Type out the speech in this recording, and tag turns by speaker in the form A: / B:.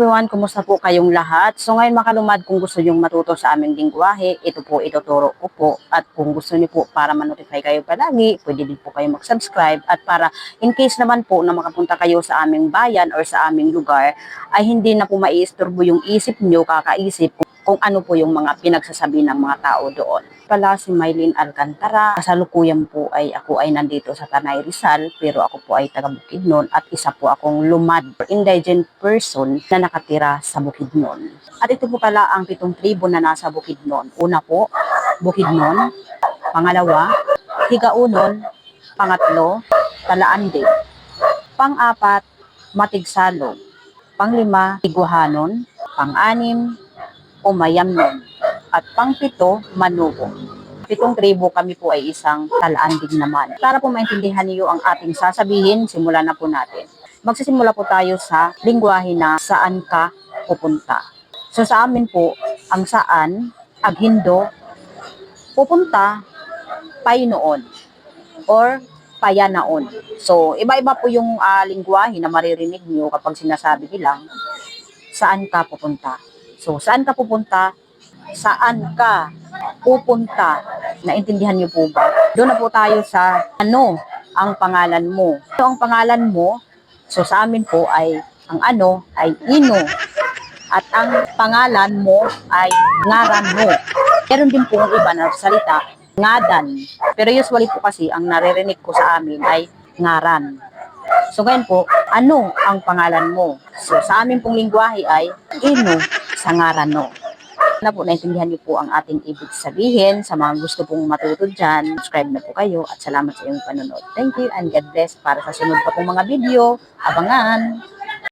A: Everyone, kumusta po kayong lahat? So ngayon makalumad, kung gusto nyong matuto sa aming lingwahe, ito po ituturo ko po. At kung gusto niyo po para ma-notify kayo palagi, pwede din po kayo mag-subscribe. At para in case naman po na makapunta kayo sa aming bayan or sa aming lugar, ay hindi na po maiistorbo yung isip nyo, kakaisip kung ano po yung mga pinagsasabi ng mga tao doon. Pala si Mylene Alcantara, kasalukuyan po ay ako ay nandito sa Tanay Rizal, pero ako po ay taga Bukidnon at isa po akong lumad, indigent person na nakatira sa Bukidnon. At ito po pala ang 7 tribo na nasa Bukidnon. Una po, Bukidnon. Pangalawa, Higaunon. Pangatlo, Talaande. Pang-apat, Matigsalog. Pang-5, Iguhanon. Pang-6, Umayamnon. At pang-7, Manubo. 7 tribo, kami po ay isang Talaanding naman. Para po maintindihan niyo ang ating sasabihin, simulan na po natin. Magsisimula po tayo sa lingwahe na saan ka pupunta. So sa amin po, ang saan, aghindo, pupunta, paynoon, or payanaon. So iba-iba po yung lingwahe na maririnig niyo kapag sinasabi nilang saan ka pupunta. So saan ka pupunta, saan ka pupunta. Naintindihan niyo po ba? Doon na po tayo sa ano ang pangalan mo. Ano ang pangalan mo? So sa amin po ay ang ano ay Ino. At ang pangalan mo ay ngaran mo. Meron din po ang iba na salita, ngadan. Pero usually po kasi ang naririnig ko sa amin ay ngaran. So ngayon po, ano ang pangalan mo? So sa amin pong lingwahe ay Ino sa ngaran no. Na po, naintindihan niyo po ang ating ibig sabihin. Sa mga gusto pong matuto dyan, subscribe na po kayo at salamat sa iyong panonood. Thank you and God bless. Para sa sunod pa pong mga video, abangan!